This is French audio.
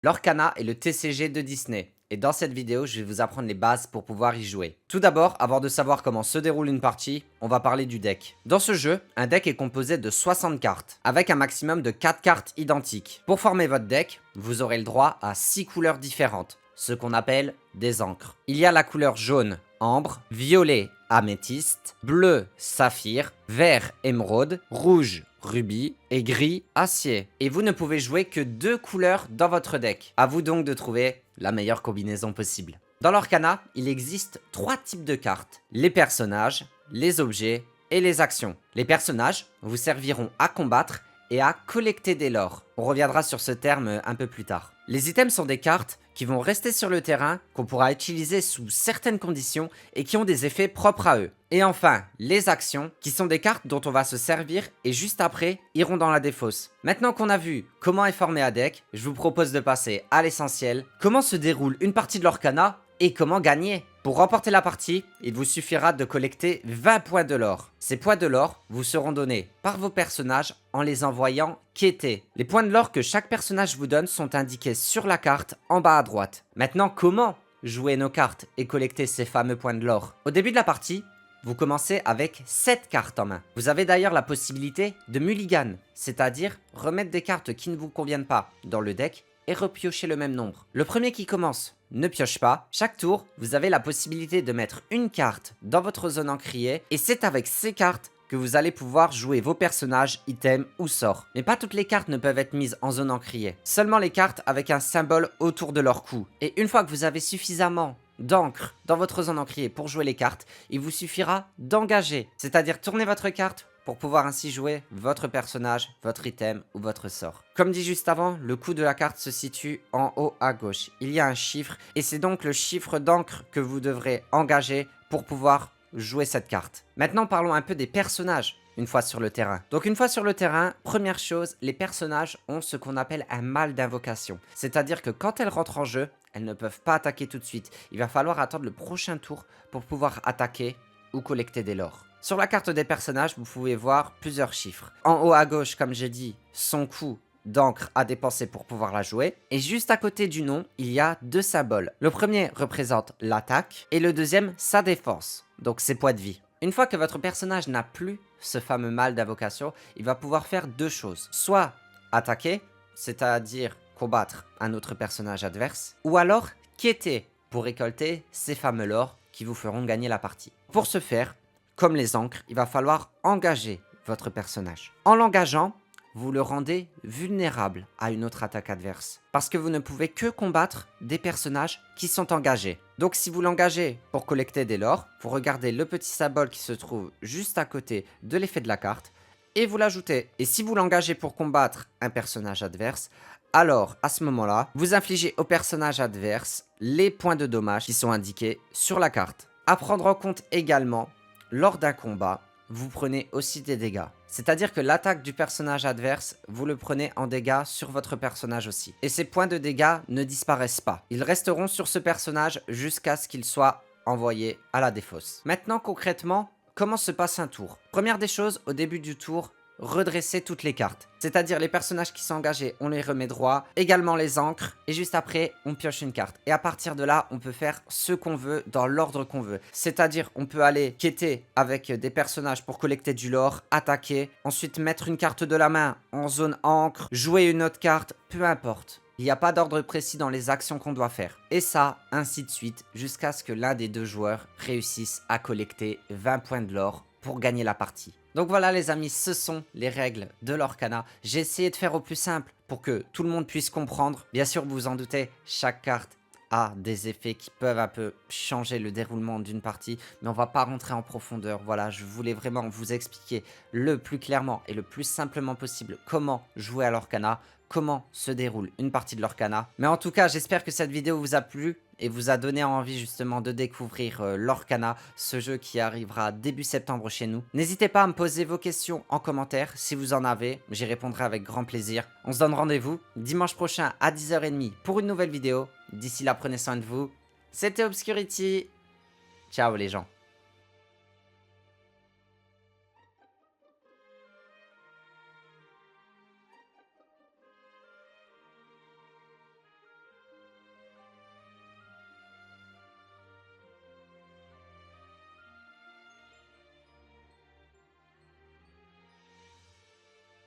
Lorcana est le TCG de Disney, et dans cette vidéo, je vais vous apprendre les bases pour pouvoir y jouer. Tout d'abord, avant de savoir comment se déroule une partie, on va parler du deck. Dans ce jeu, un deck est composé de 60 cartes, avec un maximum de 4 cartes identiques. Pour former votre deck, vous aurez le droit à 6 couleurs différentes, ce qu'on appelle des encres. Il y a la couleur jaune, ambre, violet, améthyste, bleu, saphir, vert, émeraude, rouge, rubis et gris, acier. Et vous ne pouvez jouer que 2 couleurs dans votre deck. À vous donc de trouver la meilleure combinaison possible. Dans l'Orcana, il existe 3 types de cartes. Les personnages, les objets et les actions. Les personnages vous serviront à combattre et à collecter des lores. On reviendra sur ce terme un peu plus tard. Les items sont des cartes qui vont rester sur le terrain, qu'on pourra utiliser sous certaines conditions et qui ont des effets propres à eux. Et enfin, les actions, qui sont des cartes dont on va se servir et juste après, iront dans la défausse. Maintenant qu'on a vu comment est formé un deck, je vous propose de passer à l'essentiel, comment se déroule une partie de l'Orcana et comment gagner. Pour remporter la partie, il vous suffira de collecter 20 points de lore. Ces points de lore vous seront donnés par vos personnages en les envoyant quêter. Les points de lore que chaque personnage vous donne sont indiqués sur la carte en bas à droite. Maintenant, comment jouer nos cartes et collecter ces fameux points de lore? Au début de la partie, vous commencez avec 7 cartes en main. Vous avez d'ailleurs la possibilité de mulligan, c'est-à-dire remettre des cartes qui ne vous conviennent pas dans le deck et repiocher le même nombre. Le premier qui commence ne pioche pas. Chaque tour, vous avez la possibilité de mettre une carte dans votre zone encriée et c'est avec ces cartes que vous allez pouvoir jouer vos personnages, items ou sorts. Mais pas toutes les cartes ne peuvent être mises en zone encriée. Seulement les cartes avec un symbole autour de leur cou. Et une fois que vous avez suffisamment d'encre dans votre zone encriée pour jouer les cartes, il vous suffira d'engager. C'est-à-dire tourner votre carte pour pouvoir ainsi jouer votre personnage, votre item ou votre sort. Comme dit juste avant, le coût de la carte se situe en haut à gauche. Il y a un chiffre et c'est donc le chiffre d'encre que vous devrez engager pour pouvoir jouer cette carte. Maintenant parlons un peu des personnages une fois sur le terrain. Donc une fois sur le terrain, première chose, les personnages ont ce qu'on appelle un mal d'invocation. C'est-à-dire que quand elles rentrent en jeu, elles ne peuvent pas attaquer tout de suite. Il va falloir attendre le prochain tour pour pouvoir attaquer ou collecter des lores. Sur la carte des personnages, vous pouvez voir plusieurs chiffres. En haut à gauche, comme j'ai dit, son coût d'encre à dépenser pour pouvoir la jouer. Et juste à côté du nom, il y a 2 symboles. Le premier représente l'attaque et le deuxième sa défense, donc ses points de vie. Une fois que votre personnage n'a plus ce fameux mal d'invocation, il va pouvoir faire 2 choses. Soit attaquer, c'est-à-dire combattre un autre personnage adverse, ou alors quêter pour récolter ces fameux lores qui vous feront gagner la partie. Pour ce faire, comme les encres, il va falloir engager votre personnage. En l'engageant, vous le rendez vulnérable à une autre attaque adverse. Parce que vous ne pouvez que combattre des personnages qui sont engagés. Donc si vous l'engagez pour collecter des lores, vous regardez le petit symbole qui se trouve juste à côté de l'effet de la carte et vous l'ajoutez. Et si vous l'engagez pour combattre un personnage adverse, alors à ce moment-là, vous infligez au personnage adverse les points de dommage qui sont indiqués sur la carte. À prendre en compte également, lors d'un combat, vous prenez aussi des dégâts. C'est-à-dire que l'attaque du personnage adverse, vous le prenez en dégâts sur votre personnage aussi. Et ces points de dégâts ne disparaissent pas. Ils resteront sur ce personnage jusqu'à ce qu'il soit envoyé à la défausse. Maintenant, concrètement, comment se passe un tour? Première des choses, au début du tour, redresser toutes les cartes. C'est-à-dire les personnages qui sont engagés, on les remet droit, également les encres, et juste après, on pioche une carte. Et à partir de là, on peut faire ce qu'on veut dans l'ordre qu'on veut. C'est-à-dire, on peut aller quêter avec des personnages pour collecter du lore, attaquer, ensuite mettre une carte de la main en zone encre, jouer une autre carte, peu importe. Il n'y a pas d'ordre précis dans les actions qu'on doit faire. Et ça, ainsi de suite, jusqu'à ce que l'un des 2 joueurs réussisse à collecter 20 points de lore pour gagner la partie. Donc voilà les amis, ce sont les règles de l'Orcana. J'ai essayé de faire au plus simple pour que tout le monde puisse comprendre. Bien sûr, vous vous en doutez, chaque carte a des effets qui peuvent un peu changer le déroulement d'une partie, mais on va pas rentrer en profondeur. Voilà, je voulais vraiment vous expliquer le plus clairement et le plus simplement possible comment jouer à l'Orcana, comment se déroule une partie de l'Orcana. Mais en tout cas, j'espère que cette vidéo vous a plu et vous a donné envie justement de découvrir l'Orcana, ce jeu qui arrivera début septembre chez nous. N'hésitez pas à me poser vos questions en commentaire si vous en avez, j'y répondrai avec grand plaisir. On se donne rendez-vous dimanche prochain à 10h30 pour une nouvelle vidéo. D'ici là, prenez soin de vous. C'était Obscurity. Ciao les gens.